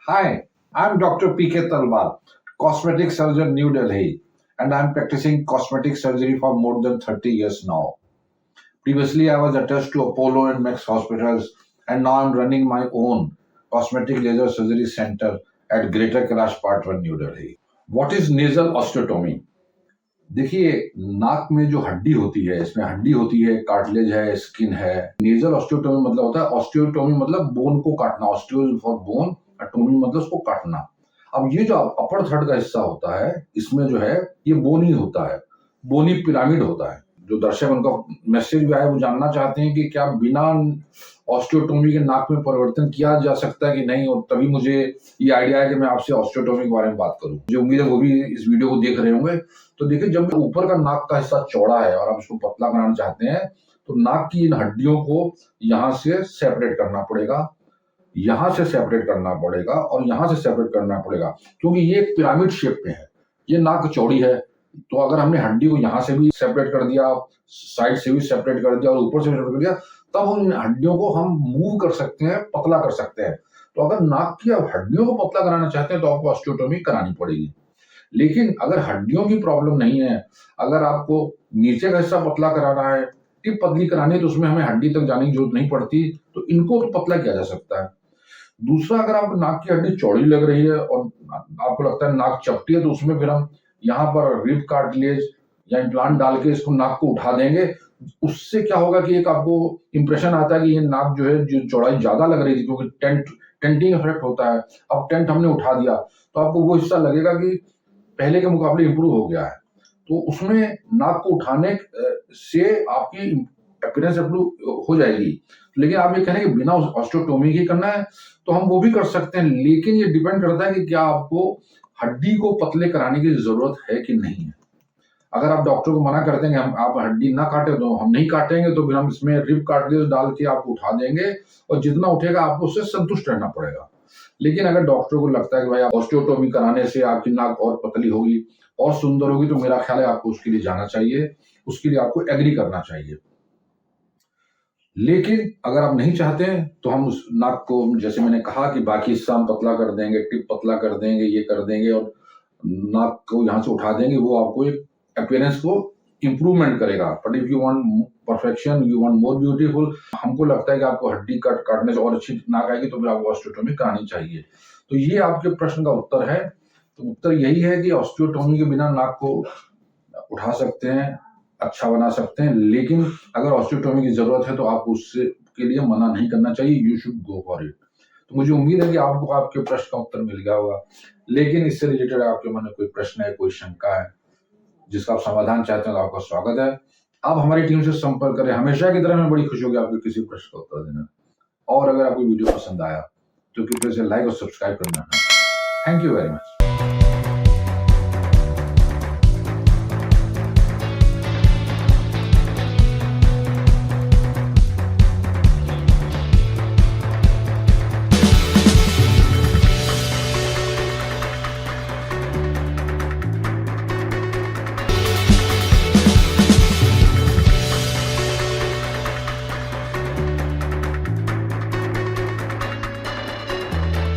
Hi, I'm Dr. PK Talwar, cosmetic surgeon, New Delhi, and I'm practicing cosmetic surgery for more than 30 years now. Previously, I was attached to Apollo and Max hospitals, and now I'm running my own cosmetic laser surgery center at Greater Kailash Part 1, New Delhi. What is nasal osteotomy? देखिए, नाक में जो हड्डी होती है, इसमें हड्डी होती है, कार्टिलेज है, स्किन है। नेजल ऑस्टियोटोमी मतलब होता है, ऑस्टियोटोमी मतलब बोन को काटना, ऑस्टियो फॉर बोन, टोमी मतलब उसको काटना। अब ये जो अपर थर्ड का हिस्सा होता है, इसमें जो है ये बोनी होता है, बोनी पिरामिड होता है। जो दर्शक उनका मैसेज भी आया, वो जानना चाहते हैं कि क्या बिना ऑस्टियोटोमी के नाक में परिवर्तन किया जा सकता है कि नहीं, और तभी मुझे ये आइडिया है कि मैं आपसे ऑस्टियोटोमी के बारे में बात करूं। मुझे उम्मीद है वो भी इस वीडियो को देख रहे होंगे। तो देखिए, जब ऊपर का नाक का हिस्सा चौड़ा है और आप इसको पतला बनाना चाहते हैं, तो नाक की इन हड्डियों को यहाँ से सेपरेट करना पड़ेगा, यहाँ से सेपरेट करना पड़ेगा और यहाँ से सेपरेट करना पड़ेगा, क्योंकि ये एक पिरामिड शेप में है। ये नाक चौड़ी है, तो अगर हमने हड्डी को यहाँ से भी सेपरेट कर दिया, साइड से भी सेपरेट कर दिया और ऊपर से सेपरेट कर दिया, तब उन हड्डियों को हम मूव कर सकते हैं, पतला कर सकते हैं। तो अगर नाक की आप हड्डियों को पतला कराना चाहते हैं तो आपको ऑस्टियोटोमी करानी पड़ेगी। लेकिन अगर हड्डियों की प्रॉब्लम नहीं है, अगर आपको नीचे का हिस्सा पतला कराना है, टिप पतली करानी है, तो उसमें हमें हड्डी तक जाने की जरूरत नहीं पड़ती, तो इनको तो पतला किया जा सकता है। दूसरा, अगर आपको नाक की हड्डी चौड़ी लग रही है और आपको लगता है नाक चपटी है, तो उसमें फिर हम यहाँ पर रिब कार्टिलेज या इम्प्लांट डाल के इसको नाक को उठा देंगे। उससे क्या होगा कि एक आपको इंप्रेशन आता है कि ये नाक जो है, जो चौड़ाई ज्यादा लग रही थी, क्योंकि टेंटिंग इफेक्ट होता है। अब टेंट हमने उठा दिया तो आपको वो हिस्सा लगेगा कि पहले के मुकाबले इंप्रूव हो गया है। तो उसमें नाक को उठाने से आपकी अपीयरेंस इंप्रूव हो जाएगी। लेकिन आप ये कह रहे हैं कि बिना ऑस्टियोटोमी ही करना है, तो हम वो भी कर सकते हैं, लेकिन ये डिपेंड करता है कि क्या आपको हड्डी को पतले कराने की जरूरत है कि नहीं है। अगर आप डॉक्टर को मना करते हैं कि हम आप हड्डी ना काटे, तो हम नहीं काटेंगे, तो फिर हम इसमें रिब कार्टिलेज डाल के आपको उठा देंगे और जितना उठेगा आपको उससे संतुष्ट रहना पड़ेगा। लेकिन अगर डॉक्टर को लगता है कि भाई ऑस्टियोटोमी कराने से आपकी नाक और पतली होगी और सुंदर होगी, तो मेरा ख्याल है आपको उसके लिए जाना चाहिए, उसके लिए आपको एग्री करना चाहिए। लेकिन अगर आप नहीं चाहते हैं, तो हम उस नाक को, जैसे मैंने कहा कि बाकी हिस्सा हम पतला कर देंगे, टिप पतला कर देंगे, ये कर देंगे और नाक को यहाँ से उठा देंगे। वो आपको एक अपीयरेंस को इंप्रूवमेंट करेगा। But if you want perfection, you want more beautiful, हमको लगता है कि आपको हड्डी काटने से और अच्छी नाक आएगी, तो फिर आपको ऑस्टियोटोमी करानी चाहिए। तो ये आपके प्रश्न का उत्तर है। तो उत्तर यही है कि ऑस्टियोटोमी के बिना नाक को उठा सकते हैं, अच्छा बना सकते हैं, लेकिन अगर ऑस्टियोटोमी की जरूरत है तो आपको उससे के लिए मना नहीं करना चाहिए। You should go for it. तो मुझे उम्मीद है कि आपको आपके प्रश्न का उत्तर मिल गया होगा। लेकिन इससे रिलेटेड आपके मन में कोई प्रश्न है, कोई शंका है, जिसका आप समाधान चाहते हैं, तो आपका स्वागत है। आप हमारी टीम से संपर्क करें। हमेशा की तरह हमें बड़ी खुशी होगी आपके किसी प्रश्न का उत्तर देना। और अगर आपको वीडियो पसंद आया तो कृपया इसे लाइक और सब्सक्राइब करना। Thank you very much.